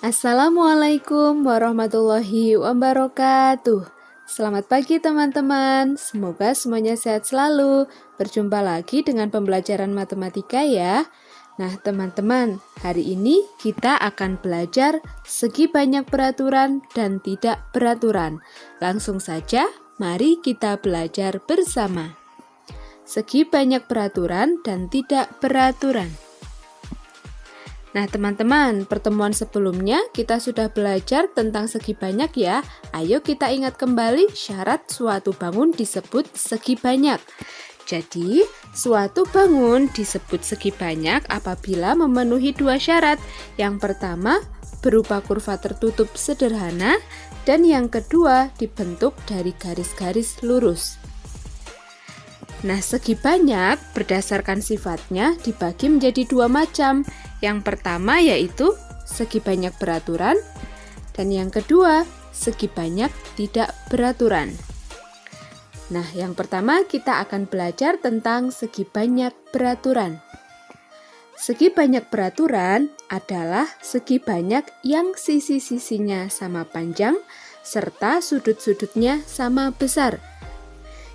Assalamualaikum warahmatullahi wabarakatuh. Selamat pagi teman-teman, semoga semuanya sehat selalu. Berjumpa lagi dengan pembelajaran matematika ya. Nah teman-teman, hari ini kita akan belajar segi banyak peraturan dan tidak peraturan. Langsung saja, mari kita belajar bersama. Segi banyak peraturan dan tidak peraturan. Nah teman-teman, pertemuan sebelumnya kita sudah belajar tentang segi banyak ya. Ayo kita ingat kembali syarat suatu bangun disebut segi banyak. Jadi, suatu bangun disebut segi banyak apabila memenuhi dua syarat. Yang pertama, berupa kurva tertutup sederhana, dan yang kedua dibentuk dari garis-garis lurus. Nah, segi banyak berdasarkan sifatnya dibagi menjadi dua macam. Yang pertama yaitu segi banyak beraturan, dan yang kedua segi banyak tidak beraturan. Nah, yang pertama kita akan belajar tentang segi banyak beraturan. Segi banyak beraturan adalah segi banyak yang sisi-sisinya sama panjang serta sudut-sudutnya sama besar.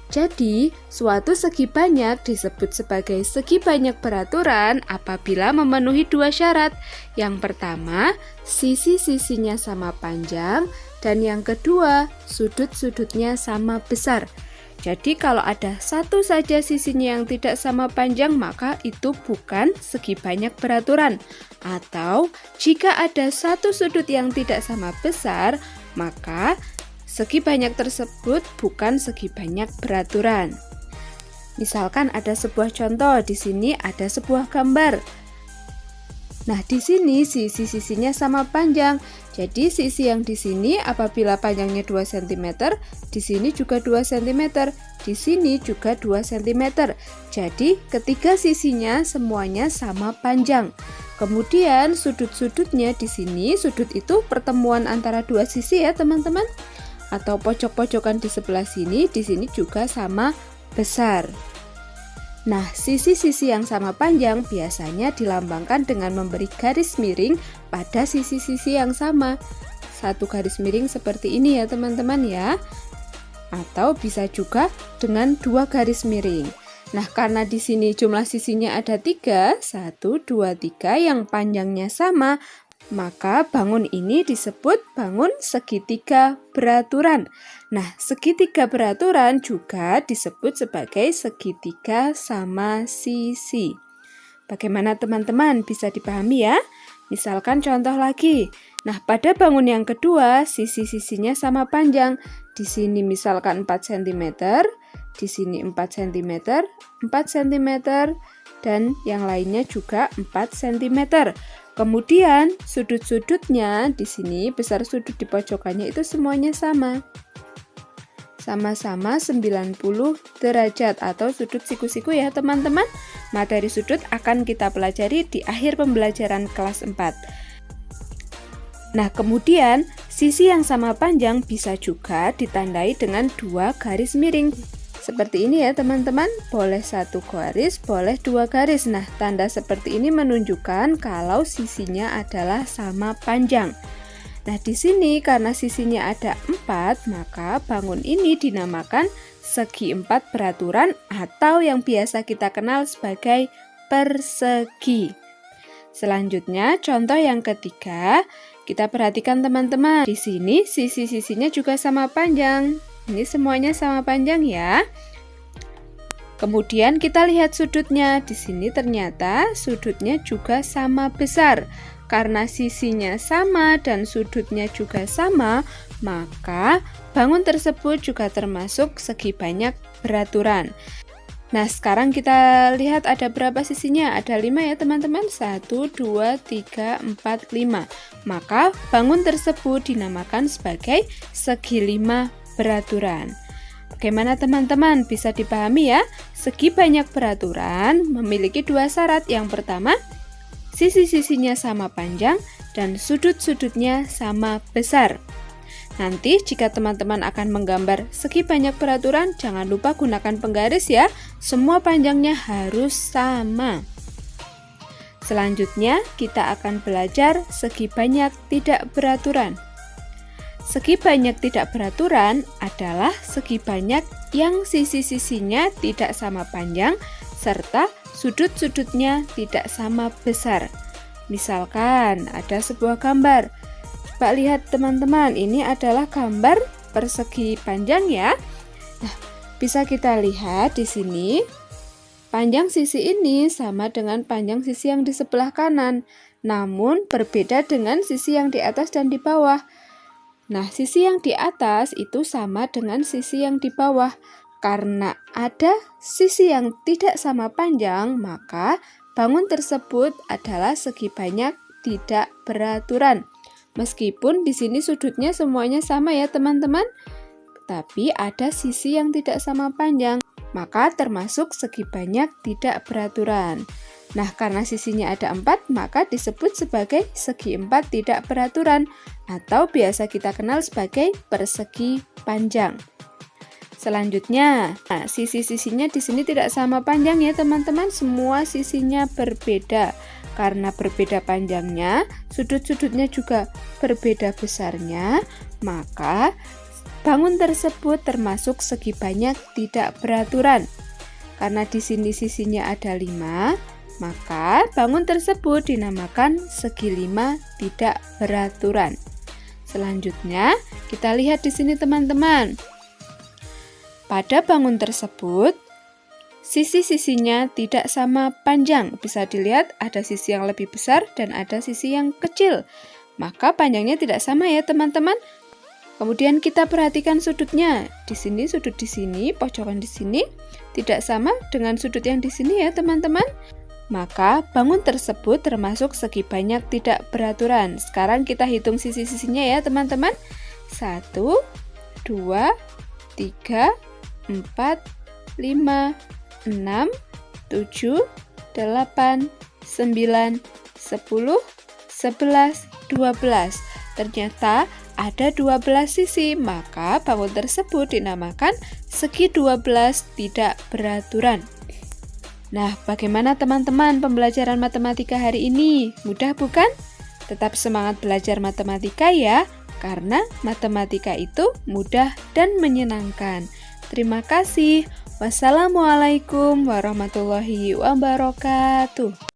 Jadi, suatu segi banyak disebut sebagai segi banyak beraturan apabila memenuhi dua syarat. Yang pertama, sisi-sisinya sama panjang, dan yang kedua, sudut-sudutnya sama besar. Jadi, kalau ada satu saja sisinya yang tidak sama panjang, maka itu bukan segi banyak beraturan. Atau, jika ada satu sudut yang tidak sama besar, maka segi banyak tersebut bukan segi banyak beraturan. Misalkan ada sebuah contoh, di sini ada sebuah gambar. Nah, di sini sisi-sisinya sama panjang. Jadi sisi yang di sini apabila panjangnya 2 cm, di sini juga 2 cm, di sini juga 2 cm. Jadi ketiga sisinya semuanya sama panjang. Kemudian sudut-sudutnya di sini, sudut itu pertemuan antara dua sisi ya, teman-teman. Atau pojok-pojokan di sebelah sini, di sini juga sama besar. Nah, sisi-sisi yang sama panjang biasanya dilambangkan dengan memberi garis miring pada sisi-sisi yang sama. Satu garis miring seperti ini ya teman-teman ya. Atau bisa juga dengan dua garis miring. Nah, karena di sini jumlah sisinya ada 3, 1, 2, 3 yang panjangnya sama, maka bangun ini disebut bangun segitiga beraturan. Nah, segitiga beraturan juga disebut sebagai segitiga sama sisi. Bagaimana teman-teman, bisa dipahami ya? Misalkan contoh lagi. Nah, pada bangun yang kedua, sisi-sisinya sama panjang. Di sini misalkan 4 cm, di sini 4 cm, 4 cm, dan yang lainnya juga 4 cm. Kemudian sudut-sudutnya di sini, besar sudut di pojokannya itu semuanya sama. Sama-sama 90 derajat atau sudut siku-siku ya teman-teman. Materi sudut akan kita pelajari di akhir pembelajaran kelas 4. Nah, kemudian sisi yang sama panjang bisa juga ditandai dengan dua garis miring. Seperti ini ya teman-teman, boleh satu garis, boleh dua garis. Nah, tanda seperti ini menunjukkan kalau sisinya adalah sama panjang. Nah, di sini karena sisinya ada 4, maka bangun ini dinamakan segi 4 beraturan atau yang biasa kita kenal sebagai persegi. Selanjutnya, contoh yang ketiga, kita perhatikan teman-teman. Di sini sisi-sisinya juga sama panjang. Ini semuanya sama panjang ya. Kemudian kita lihat sudutnya. Di sini ternyata sudutnya juga sama besar. Karena sisinya sama dan sudutnya juga sama, maka bangun tersebut juga termasuk segi banyak beraturan. Nah, sekarang kita lihat ada berapa sisinya? Ada 5 ya teman-teman. 1, 2, 3, 4, 5. Maka bangun tersebut dinamakan sebagai segi 5 beraturan. Bagaimana teman-teman, bisa dipahami ya? Segi banyak beraturan memiliki dua syarat. Yang pertama, sisi-sisinya sama panjang dan sudut-sudutnya sama besar. Nanti jika teman-teman akan menggambar segi banyak beraturan, jangan lupa gunakan penggaris ya. Semua panjangnya harus sama. Selanjutnya, kita akan belajar segi banyak tidak beraturan. Segi banyak tidak beraturan adalah segi banyak yang sisi-sisinya tidak sama panjang serta sudut-sudutnya tidak sama besar. Misalkan ada sebuah gambar. Coba lihat teman-teman, ini adalah gambar persegi panjang ya. Nah, bisa kita lihat di sini. Panjang sisi ini sama dengan panjang sisi yang di sebelah kanan, namun berbeda dengan sisi yang di atas dan di bawah. Nah, sisi yang di atas itu sama dengan sisi yang di bawah. Karena ada sisi yang tidak sama panjang, maka bangun tersebut adalah segi banyak tidak beraturan. Meskipun di sini sudutnya semuanya sama ya teman-teman, tapi ada sisi yang tidak sama panjang, maka termasuk segi banyak tidak beraturan. Nah, karena sisinya ada 4, maka disebut sebagai segi 4 tidak beraturan, atau biasa kita kenal sebagai persegi panjang. Selanjutnya, sisi-sisinya di sini tidak sama panjang ya teman-teman, semua sisinya berbeda. Karena berbeda panjangnya, sudut-sudutnya juga berbeda besarnya, maka bangun tersebut termasuk segi banyak tidak beraturan. Karena di sini sisinya ada 5, maka bangun tersebut dinamakan segi 5 tidak beraturan. Selanjutnya, kita lihat di sini teman-teman. Pada bangun tersebut, sisi-sisinya tidak sama panjang. Bisa dilihat ada sisi yang lebih besar dan ada sisi yang kecil. Maka panjangnya tidak sama ya teman-teman. Kemudian kita perhatikan sudutnya. Di sini sudut di sini, pojokan di sini tidak sama dengan sudut yang di sini ya teman-teman. Maka bangun tersebut termasuk segi banyak tidak beraturan. Sekarang kita hitung sisi-sisinya ya teman-teman. 1, 2, 3, 4, 5, 6, 7, 8, 9, 10, 11, 12. Ternyata ada 12 sisi, maka bangun tersebut dinamakan segi 12 tidak beraturan. Nah, bagaimana teman-teman pembelajaran matematika hari ini? Mudah bukan? Tetap semangat belajar matematika ya, karena matematika itu mudah dan menyenangkan. Terima kasih. Wassalamualaikum warahmatullahi wabarakatuh.